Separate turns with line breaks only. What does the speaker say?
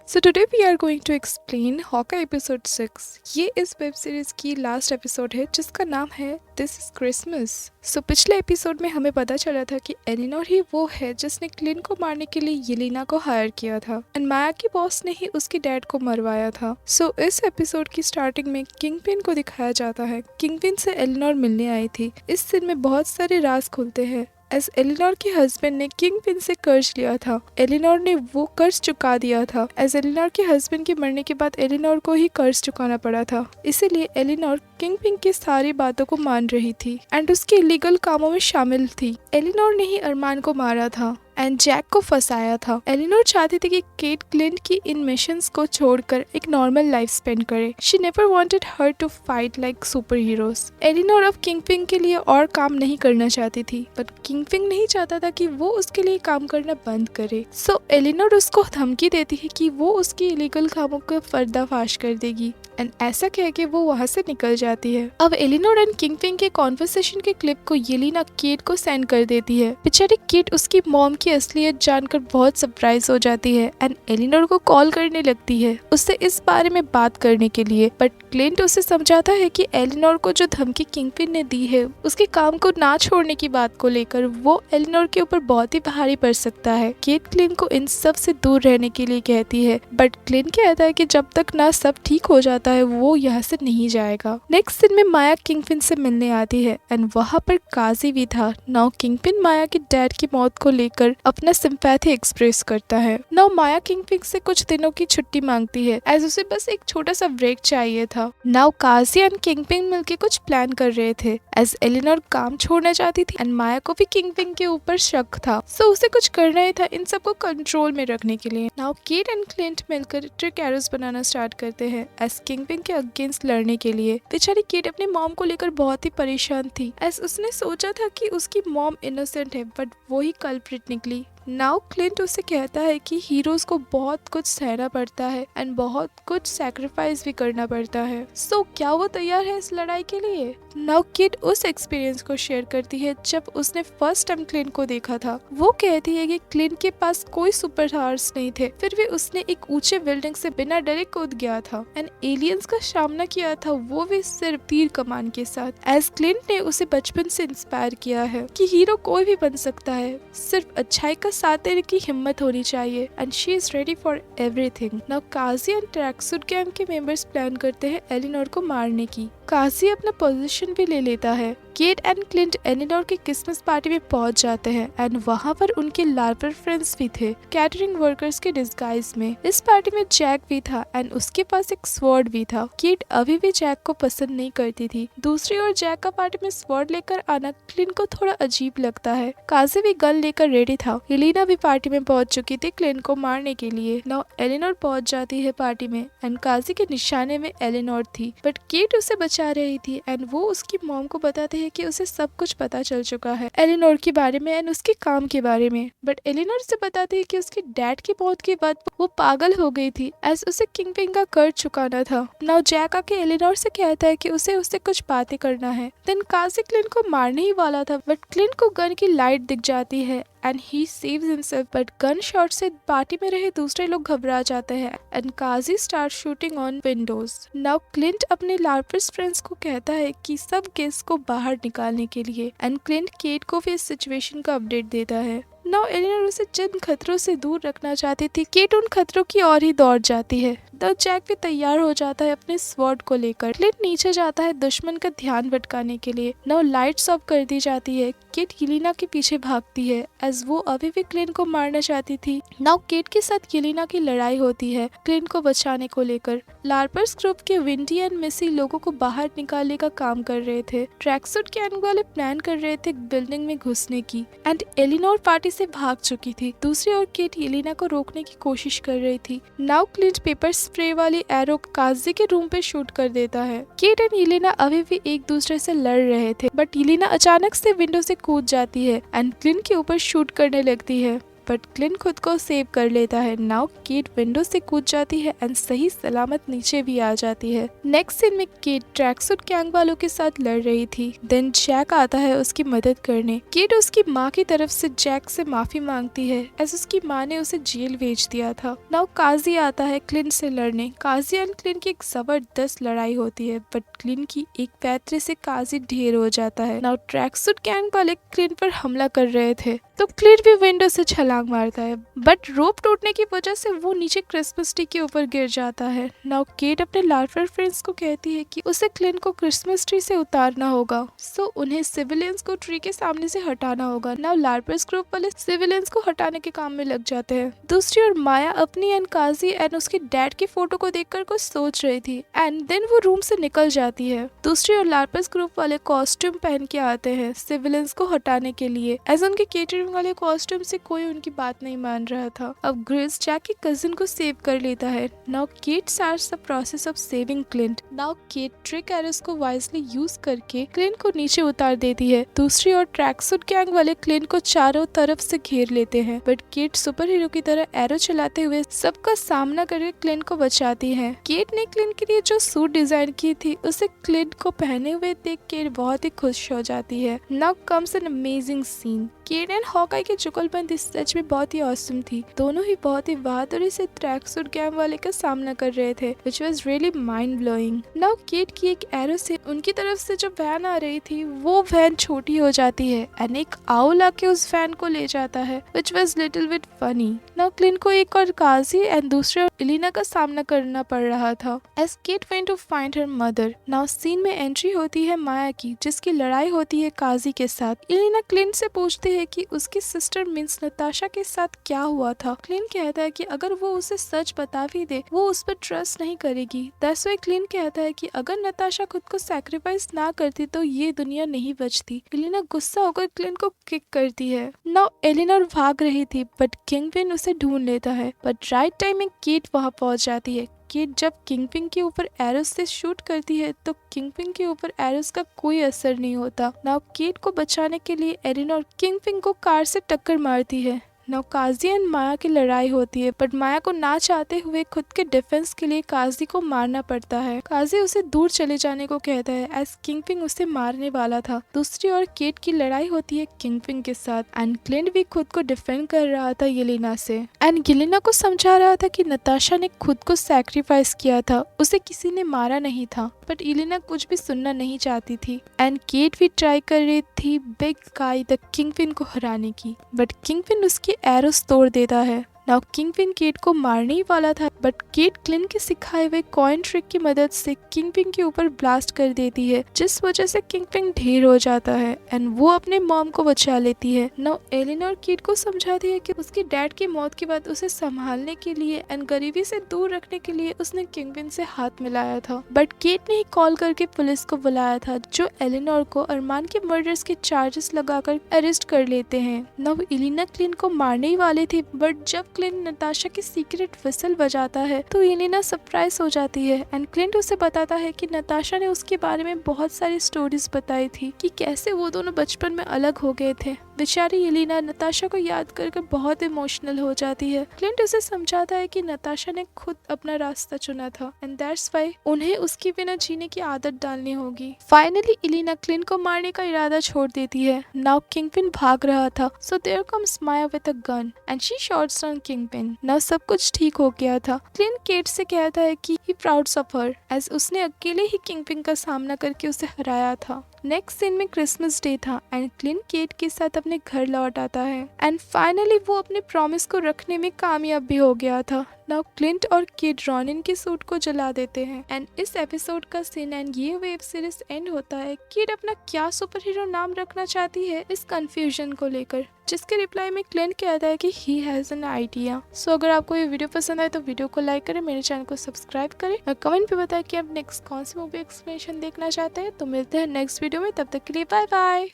So today we are going to explain Hawkeye episode 6. ये इस web series की last episode है जिसका नाम है दिस इज क्रिसमस। सो पिछले एपिसोड में हमें पता चला था कि एलिनोर ही वो है जिसने क्लिन को मारने के लिए येलेना को हायर किया था एंड माया की बॉस ने ही उसकी डैड को मरवाया था। सो इस एपिसोड की स्टार्टिंग में किंगपिन को दिखाया जाता है। किंगपिन से एलिनोर मिलने आई थी। इस सीन में बहुत सारे राज खुलते हैं एज एलिनोर के हस्बैंड ने किंगपिन से कर्ज लिया था। एलिनोर ने वो कर्ज चुका दिया था एज एलिनोर के हस्बैंड के मरने के बाद एलिनोर को ही कर्ज चुकाना पड़ा था। इसीलिए एलिनोर किंगपिन की सारी बातों को मान रही थी एंड उसके इलीगल कामों में शामिल थी। एलिनोर ने ही अरमान को मारा था एंड जैक को फंसाया था। एलिनोर चाहती थी कि केट क्लिंट की इन मिशंस को छोड़कर एक नॉर्मल लाइफ स्पेंड करे। She never wanted her to fight like super heroes. Eleanor अब किंगपिन के लिए और काम नहीं करना चाहती थी, बट किंगपिन नहीं चाहता था कि वो उसके लिए काम करना बंद करे। सो एलिनोर उसको धमकी देती है कि वो उसकी इलीगल कामों का पर्दाफाश कर देगी एंड ऐसा कह के वो वहाँ से निकल जाती है। अब एलिनोर एंड किंगपिन के कॉन्वर्सेशन के क्लिप को येलेना केट को सेंड कर देती है। बेचारी केट उसकी मॉम की असलियत जानकर बहुत सरप्राइज हो जाती है एंड एलिनोर को कॉल करने लगती है उससे इस बारे में बात करने के लिए, बट क्लिंट उसे समझाता है कि एलिनोर को जो धमकी किंगपिन ने दी है उसके काम को ना छोड़ने की बात को लेकर वो एलिनोर के ऊपर बहुत ही भारी पड़ सकता है। केट क्लिंट को इन सब से दूर रहने के लिए कहती है, बट क्लिंट कहता है कि जब तक ना सब ठीक हो जाता है वो यहाँ से नहीं जाएगा। नेक्स्ट सीन में माया किंगपिन से मिलने आती है एंड वहाँ पर काजी भी था। नाउ किंगपिन माया के डैड की मौत को लेकर अपना सिंपैथी एक्सप्रेस करता है। नाउ माया किंगपिन से कुछ दिनों की छुट्टी मांगती है एज उसे बस एक छोटा सा ब्रेक चाहिए था। नाउ काजी एंड किंगपिन मिलके कुछ प्लान कर रहे थे एज एलिनोर काम छोड़ना चाहती थी एंड माया को भी किंगपिन के ऊपर शक था। सो उसे कुछ करना ही था इन सबको कंट्रोल में रखने के लिए। नाउ केट एंड क्लिंट मिलकर ट्रिक एरोस बनाना स्टार्ट करते हैं एज किंगपिन के अगेंस्ट लड़ने के लिए। बेचारी केट अपनी मॉम को लेकर बहुत ही परेशान थी एज उसने सोचा था कि उसकी मॉम इनोसेंट है, बट वो ही कल्प्रिट निकली। नाउ क्लिंट उसे कहता है कि हीरोज को बहुत कुछ सहना पड़ता है एंड बहुत कुछ सैक्रिफाइस भी करना पड़ता है। सो क्या वो तैयार है इस लड़ाई के लिए? नाउ किड उस एक्सपीरियंस को शेयर करती है जब उसने फर्स्ट टाइम क्लिंट को देखा था। वो कहती है कि क्लिंट के पास कोई सुपर पावर्स नहीं थे, फिर भी उसने एक ऊंचे बिल्डिंग से बिना डरे कूद गया था एंड एलियंस का सामना किया था, वो भी सिर्फ तीर कमान के साथ। एज क्लिंट ने उसे बचपन से इंस्पायर किया है कि हीरो कोई भी बन सकता है, सिर्फ अच्छाई का साथ देने की हिम्मत होनी चाहिए and she is ready for everything. Now Kazi and tracksuit gang के मेंबर्स प्लान करते हैं एलिनोर को मारने की। काजी अपना पोजीशन भी ले लेता है। केट एंड क्लिंट एलिनोर के क्रिसमस पार्टी में पहुंच जाते हैं एंड वहां पर उनके लार्पर फ्रेंड्स भी थे कैटरिंग वर्कर्स के डिस्गाइज में। इस पार्टी में जैक भी था एंड उसके पास एक स्वॉर्ड भी था। केट अभी भी जैक को पसंद नहीं करती थी। दूसरी ओर जैक का पार्टी में स्वॉर्ड लेकर आना क्लिंट को थोड़ा अजीब लगता है। काजी भी गन लेकर रेडी था। येलेना भी पार्टी में पहुंच चुकी थी क्लिंट को मारने के लिए। नाउ एलिनोर पहुंच जाती है पार्टी में एंड काजी के निशाने में एलिनोर थी, बट केट उसे बचा रही थी एंड वो उसकी मॉम को बताते हैं कि उसे सब कुछ पता चल चुका है एलिनोर के बारे में एंड उसके काम के बारे में। बट एलिनोर से बताती है कि उसके डैड की मौत के बाद वो पागल हो गई थी एज उसे किंगपिन का कर्ज चुकाना था। नाउ जैक आके एलिनोर से कहता है कि उसे उससे कुछ बातें करना है। देन काजी क्लिंट को मारने ही वाला था, बट क्लिंट को गन की लाइट दिख जाती है and he saves himself, but gun shot से पार्टी में रहे दूसरे लोग घबरा जाते हैं and Kazi start shooting on windows. Now Clint अपने लार्पर्स फ्रेंड्स को कहता है कि सब गेस्ट को बाहर निकालने के लिए एंड क्लिंट केट को भी इस सिचुएशन का अपडेट देता है। नाउ एलिनोर उसे जिन खतरों से दूर रखना चाहती थी, केट उन खतरों की ओर ही दौड़ जाती है। द जैक भी तैयार हो जाता है अपने स्वॉर्ड को लेकर। क्लिंट नीचे जाता है दुश्मन का ध्यान भटकाने के लिए। नाउ लाइट्स ऑफ कर दी जाती है। केट येलेना के पीछे भागती है एज वो अभी भी क्लिंट को मारना चाहती थी। नाउ केट के साथ येलेना की लड़ाई होती है क्लिंट को बचाने को लेकर। लार्पर्स ग्रुप के विंडी एंड मिसी लोगों को बाहर निकालने का काम कर रहे थे। ट्रैकसूट गैंग वाले प्लान कर रहे थे बिल्डिंग में घुसने की एंड एलिनोर पार्टी से भाग चुकी थी। दूसरी ओर केट येलेना को रोकने की कोशिश कर रही थी। नाउ क्लिंट पेपर स्प्रे वाली एरो काजी के रूम पे शूट कर देता है। केट एंड येलेना अभी भी एक दूसरे से लड़ रहे थे, बट येलेना अचानक से विंडो से कूद जाती है एंड क्लिंट के ऊपर शूट करने लगती है। बट क्लिंट खुद को सेव कर लेता है। नाउ केट विंडो से कूद जाती है एंड सही सलामत नीचे भी आ जाती है। नेक्स्ट सीन में केट ट्रैकसूट गैंग वालों के साथ लड़ रही थी। देन जैक आता है उसकी मदद करने। केट उसकी माँ की तरफ से जैक से माफी मांगती है एज उसकी माँ ने उसे जेल भेज दिया था। नाउ काजी आता है क्लिंट से लड़ने। काजी एंड क्लिंट की एक जबरदस्त लड़ाई होती है बट क्लिंट की एक पैतरे से काजी ढेर हो जाता है। नाउ ट्रैकसूट गैंग वाले क्लिंट पर हमला कर रहे थे तो क्लिंट भी विंडो से छलांग मारता है बट रोप टूटने की वजह से वो नीचे क्रिसमस ट्री के ऊपर गिर जाता है। नाउ केट अपने लार्पर फ्रेंड्स को कहती है कि उसे क्लिंट को क्रिसमस ट्री से उतारना होगा, सो उन्हें सिविलियंस को ट्री के सामने से हटाना होगा। नाउ लार्पर्स ग्रुप वाले सिविलियंस को हटाने के काम में लग जाते हैं। दूसरी ओर माया अपनी एंड काजी एंड उसके डैड की फोटो को देखकर कुछ सोच रही थी एंड देन वो रूम से निकल जाती है। दूसरी ओर लार्पर्स ग्रुप वाले कॉस्ट्यूम पहन के आते हैं सिविलियंस को हटाने के लिए एज उनके केटरिंग वाले कॉस्ट्यूम से कोई उनकी बात नहीं मान रहा था। अब ग्रिस जैक के कजिन को सेव कर लेता है। Now Kate starts the process of saving Clint. Now Kate trick arrows को वाइजली यूज करके क्लिंट को नीचे उतार देती है। दूसरी ओर ट्रैकसूट गैंग वाले क्लिंट को चारों तरफ से घेर लेते हैं बट केट सुपर हीरो की तरह एरो चलाते हुए सबका सामना करके क्लिंट को बचाती है। केट ने क्लिंट के लिए जो सूट डिजाइन की थी उसे क्लिंट को पहने हुए देख केट बहुत ही खुश हो जाती है। Now comes an amazing scene. Kate and Hawkeye की जुगलबंदी सच में बहुत ही ऑसम थी। दोनों ही बहुत ही बहादुरी से ट्रैकसूट गैंग वाले का सामना कर रहे थे which was really mind blowing। Now Kate की एक एरो से उनकी तरफ से जो वैन आ रही थी वो वैन छोटी हो जाती है एंड एक आउल आके उस वैन को ले जाता है which was little bit funny। Now Clint को एक और काजी एंड दूसरे और इलिना का सामना करना पड़ रहा था as Kate went to find her mother। Now scene में एंट्री होती है माया की जिसकी लड़ाई होती है काजी के साथ। इलिना क्लिंट से पूछती है कि उसकी सिस्टर मीन्स नताशा के साथ क्या हुआ था। क्लिंट कहता है कि अगर वो उसे सच बता भी दे वो उस पर ट्रस्ट नहीं करेगी। दैट्स व्हाई क्लिंट कहता है कि अगर नताशा खुद को सैक्रिफाइस ना करती तो ये दुनिया नहीं बचती। एलिना गुस्सा होकर क्लिंट को किक करती है। नाउ एलिनोर भाग रही थी बट किंगपिन उसे ढूंढ लेता है बट राइट टाइम में केट वहां पहुंच जाती है। केट जब किंगपिन के ऊपर एरोस से शूट करती है तो किंगपिन के ऊपर एरोस का कोई असर नहीं होता। नाउ केट को बचाने के लिए एलिनोर किंगपिन को कार से टक्कर मारती है। नाउ काजी एंड माया की लड़ाई होती है बट माया को ना चाहते हुए खुद के डिफेंस के लिए काजी को मारना पड़ता है। काजी उसे दूर चले जाने को कहता है एज किंगपिन उसे मारने वाला था। दूसरी ओर केट की लड़ाई होती है किंगपिन के साथ एंड क्लिंट भी खुद को डिफेंड कर रहा था येलेना से एंड येलेना को समझा रहा था कि नताशा ने खुद को सैक्रिफाइस किया था, उसे किसी ने मारा नहीं था। बट येलेना कुछ भी सुनना नहीं चाहती थी एंड केट भी ट्राई कर रही थी बिग गाय द किंगपिन को हराने की बट किंगपिन उसकी एरोस तोड़ देता है। नाउ किंगपिन केट को मारने ही वाला था बट केट क्लिंट के सिखाए हुए कॉइन ट्रिक की मदद से किंगपिन के ऊपर ब्लास्ट कर देती है जिस वजह से किंगपिन ढेर हो जाता है एंड वो अपने मॉम को बचा लेती है। नाउ एलिनोर केट को समझाती है कि उसकी डैड की मौत के बाद उसे संभालने के लिए एंड गरीबी से दूर रखने के लिए उसने किंगपिन से हाथ मिलाया था बट केट ने ही कॉल करके पुलिस को बुलाया था जो एलिनोर को अरमान के मर्डर्स के चार्जेस लगाकर अरेस्ट कर लेते हैं। नाउ एलिना क्लिंट को मारने ही वाले थे बट जब क्लिंट नताशा की सीक्रेट विसल बजाता है तो एलिना सरप्राइज हो जाती है एंड क्लिंट उसे बताता है कि नताशा ने उसके बारे में बहुत सारी स्टोरीज बताई थी कि कैसे वो दोनों बचपन में अलग हो गए थे। बेचारी एलिना नताशा को याद करके बहुत इमोशनल हो जाती है। क्लिंट उसे समझाता है कि नताशा ने खुद अपना रास्ता चुना था एंड दैट्स व्हाई उन्हें उसके बिना जीने की आदत डालनी होगी। फाइनली एलिना क्लिंट को मारने का इरादा छोड़ देती है। नाउ किंगपिन भाग रहा था so there comes Maya with a gun and she shots on Kingpin. Now सब कुछ ठीक हो गया था। क्लिंट केट से कहता है कि ही प्राउड्स ऑफ हर एज उसने अकेले ही किंगपिन का सामना करके उसे हराया था। नेक्स्ट सीन में क्रिसमस डे था एंड क्लिंट केट के साथ अपने घर लौट आता है एंड फाइनली वो अपने प्रॉमिस को रखने में कामयाब भी हो गया था। नाउ क्लिंट और केट रॉनिन के सूट को जला देते हैं एंड इस एपिसोड का सीन एंड ये वेब सीरीज एंड होता है। केट अपना क्या सुपर हीरो नाम रखना चाहती है इस कंफ्यूजन को लेकर, जिसके रिप्लाई में क्लिंट कहता है कि ही हैज एन आइडिया। सो अगर आपको ये वीडियो पसंद आए तो वीडियो को लाइक करें, मेरे चैनल को सब्सक्राइब करें और कमेंट पे बताएं कि आप नेक्स्ट कौन सी मूवी एक्सप्लेनेशन देखना चाहते हैं। तो मिलते हैं नेक्स्ट वीडियो में, तब तक के लिए बाय बाय।